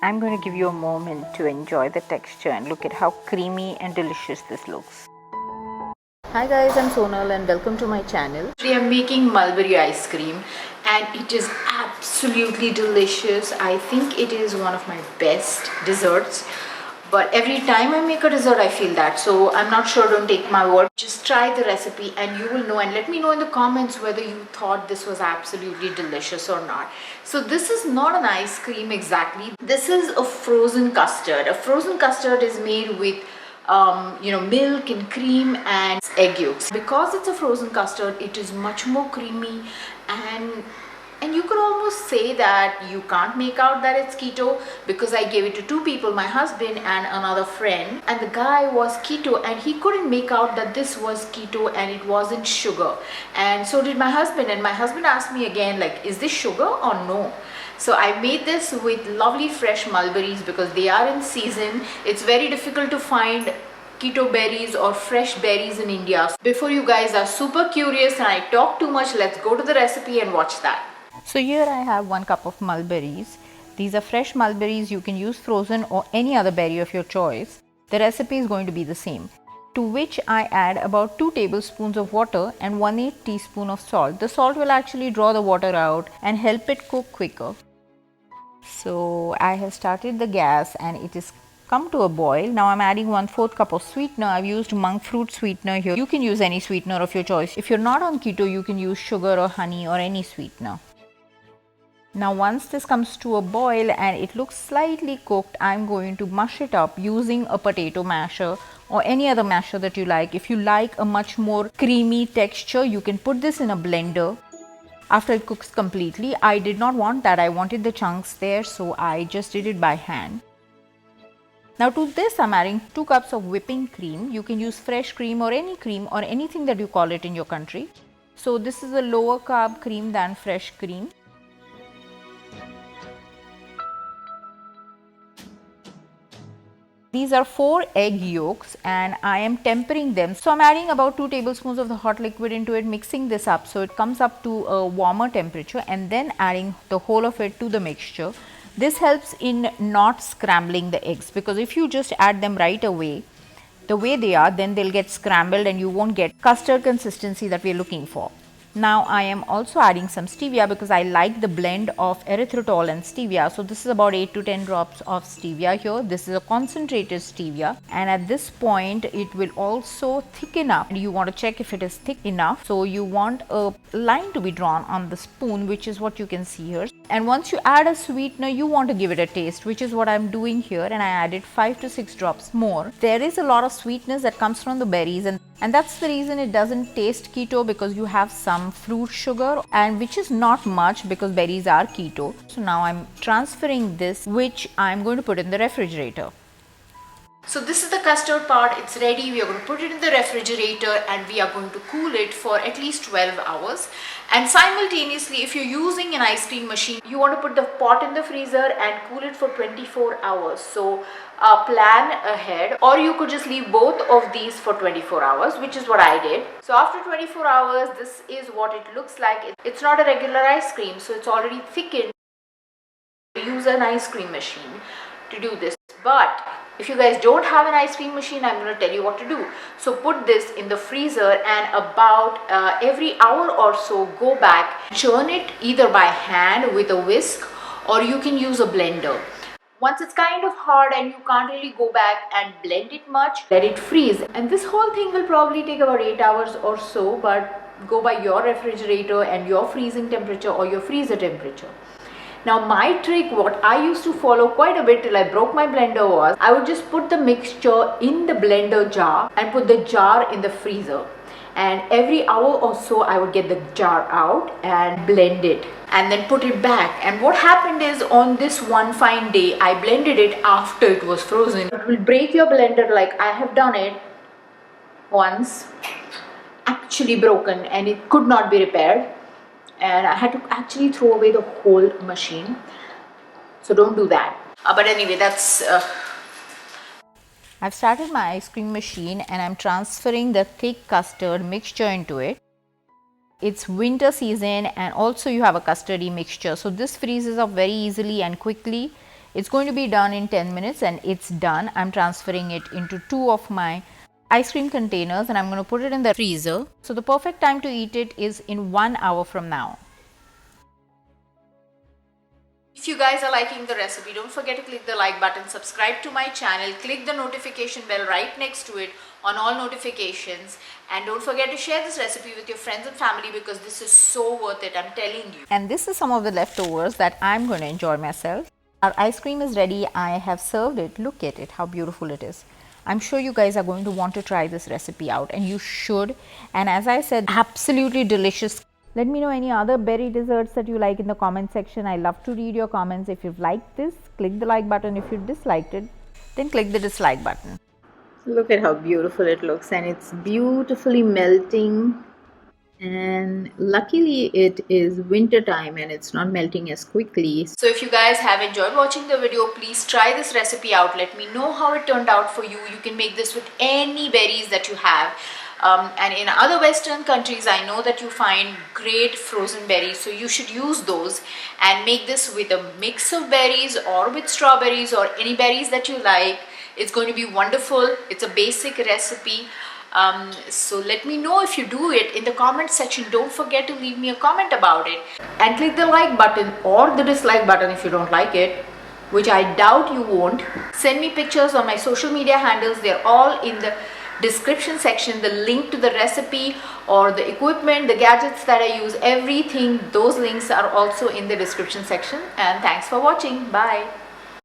I'm going to give you a moment to enjoy the texture and look at how creamy and delicious this looks. Hi guys, I'm Sonal and welcome to my channel. Today I'm making mulberry ice cream and it is absolutely delicious. I think it is one of my best desserts. But every time I make a dessert, I feel that. So I'm not sure, don't take my word. Just try the recipe and you will know. And let me know in the comments whether you thought this was absolutely delicious or not. So this is not an ice cream exactly. This is a frozen custard. A frozen custard is made with milk and cream and egg yolks. Because it's a frozen custard, it is much more creamy and you could almost say that you can't make out that it's keto, because I gave it to two people, my husband and another friend, and the guy was keto and he couldn't make out that this was keto and it wasn't sugar, and so did my husband. And my husband asked me again, like, is this sugar or no? So I made this with lovely fresh mulberries because they are in season. It's very difficult to find keto berries or fresh berries in India. Before you guys are super curious and I talk too much, let's go to the recipe and watch that. So here I have 1 cup of mulberries. These are fresh mulberries. You can use frozen or any other berry of your choice. The recipe is going to be the same, to which I add about 2 tablespoons of water and 1/8 teaspoon of salt. The salt will actually draw the water out and help it cook quicker. So I have started the gas and it is come to a boil. Now I'm adding 1/4 cup of sweetener. I've used monk fruit sweetener here. You can use any sweetener of your choice. If you're not on keto, you can use sugar or honey or any sweetener. Now once this comes to a boil and it looks slightly cooked, I'm going to mush it up using a potato masher or any other masher that you like. If you like a much more creamy texture, you can put this in a blender after it cooks completely. I did not want that. I wanted the chunks there, so I just did it by hand. Now to this I'm adding 2 cups of whipping cream. You can use fresh cream or anything that you call it in your country. So this is a lower carb cream than fresh cream. These are 4 egg yolks and I am tempering them. So I'm adding about 2 tablespoons of the hot liquid into it, mixing this up so it comes up to a warmer temperature, and then adding the whole of it to the mixture. This helps in not scrambling the eggs, because if you just add them right away the way they are, then they'll get scrambled and you won't get custard consistency that we're looking for. Now I am also adding some stevia because I like the blend of erythritol and stevia. So this is about 8 to 10 drops of stevia here. This is a concentrated stevia, and at this point it will also thicken up. You want to check if it is thick enough. So you want a line to be drawn on the spoon, which is what you can see here. And once you add a sweetener, you want to give it a taste, which is what I'm doing here, and I added 5 to 6 drops more. There is a lot of sweetness that comes from the berries, and that's the reason it doesn't taste keto, because you have some fruit sugar, and which is not much because berries are keto. So now I'm transferring this, which I'm going to put in the refrigerator. So this is the custard part. It's ready. We are going to put it in the refrigerator and we are going to cool it for at least 12 hours. And simultaneously, if you're using an ice cream machine, you want to put the pot in the freezer and cool it for 24 hours. So plan ahead, or you could just leave both of these for 24 hours, which is what I did. So after 24 hours, this is what it looks like. It's not a regular ice cream, so it's already thickened. Use an ice cream machine to do this. But if you guys don't have an ice cream machine, I'm going to tell you what to do. So put this in the freezer and about every hour or so go back, churn it either by hand with a whisk, or you can use a blender. Once it's kind of hard and you can't really go back and blend it much, let it freeze. And this whole thing will probably take about 8 hours or so, but go by your refrigerator and your freezing temperature or your freezer temperature. Now my trick, what I used to follow quite a bit till I broke my blender, was I would just put the mixture in the blender jar and put the jar in the freezer. And every hour or so I would get the jar out and blend it and then put it back. And what happened is, on this one fine day, I blended it after it was frozen. It will break your blender, like I have done it once, actually broken, and it could not be repaired. And I had to actually throw away the whole machine. So don't do that. But anyway, that's... I've started my ice cream machine and I'm transferring the thick custard mixture into it. It's winter season and also you have a custardy mixture. So this freezes up very easily and quickly. It's going to be done in 10 minutes and it's done. I'm transferring it into 2 of my ice cream containers and I'm going to put it in the freezer. So the perfect time to eat it is in 1 hour from now. If you guys are liking the recipe, don't forget to click the like button, subscribe to my channel, click the notification bell right next to it on all notifications, and don't forget to share this recipe with your friends and family because this is so worth it, I'm telling you. And this is some of the leftovers that I'm going to enjoy myself. Our ice cream is ready. I have served it. Look at it, how beautiful it is. I'm sure you guys are going to want to try this recipe out, and you should. And as I said, absolutely delicious. Let me know any other berry desserts that you like in the comment section. I love to read your comments. If you've liked this, click the like button. If you disliked it, then click the dislike button. Look at how beautiful it looks, and it's beautifully melting. And luckily it is winter time and it's not melting as quickly. So if you guys have enjoyed watching the video, please try this recipe out. Let me know how it turned out for you. You can make this with any berries that you have. And in other Western countries, I know that you find great frozen berries, so you should use those and make this with a mix of berries or with strawberries or any berries that you like. It's going to be wonderful. It's a basic recipe. So let me know if you do it in the comment section. Don't forget to leave me a comment about it and click the like button or the dislike button if you don't like it, which I doubt you won't. Send me pictures on my social media handles. They're all in the description section. The link to the recipe or the equipment, the gadgets that I use, everything, those links are also in the description section. And thanks for watching. Bye.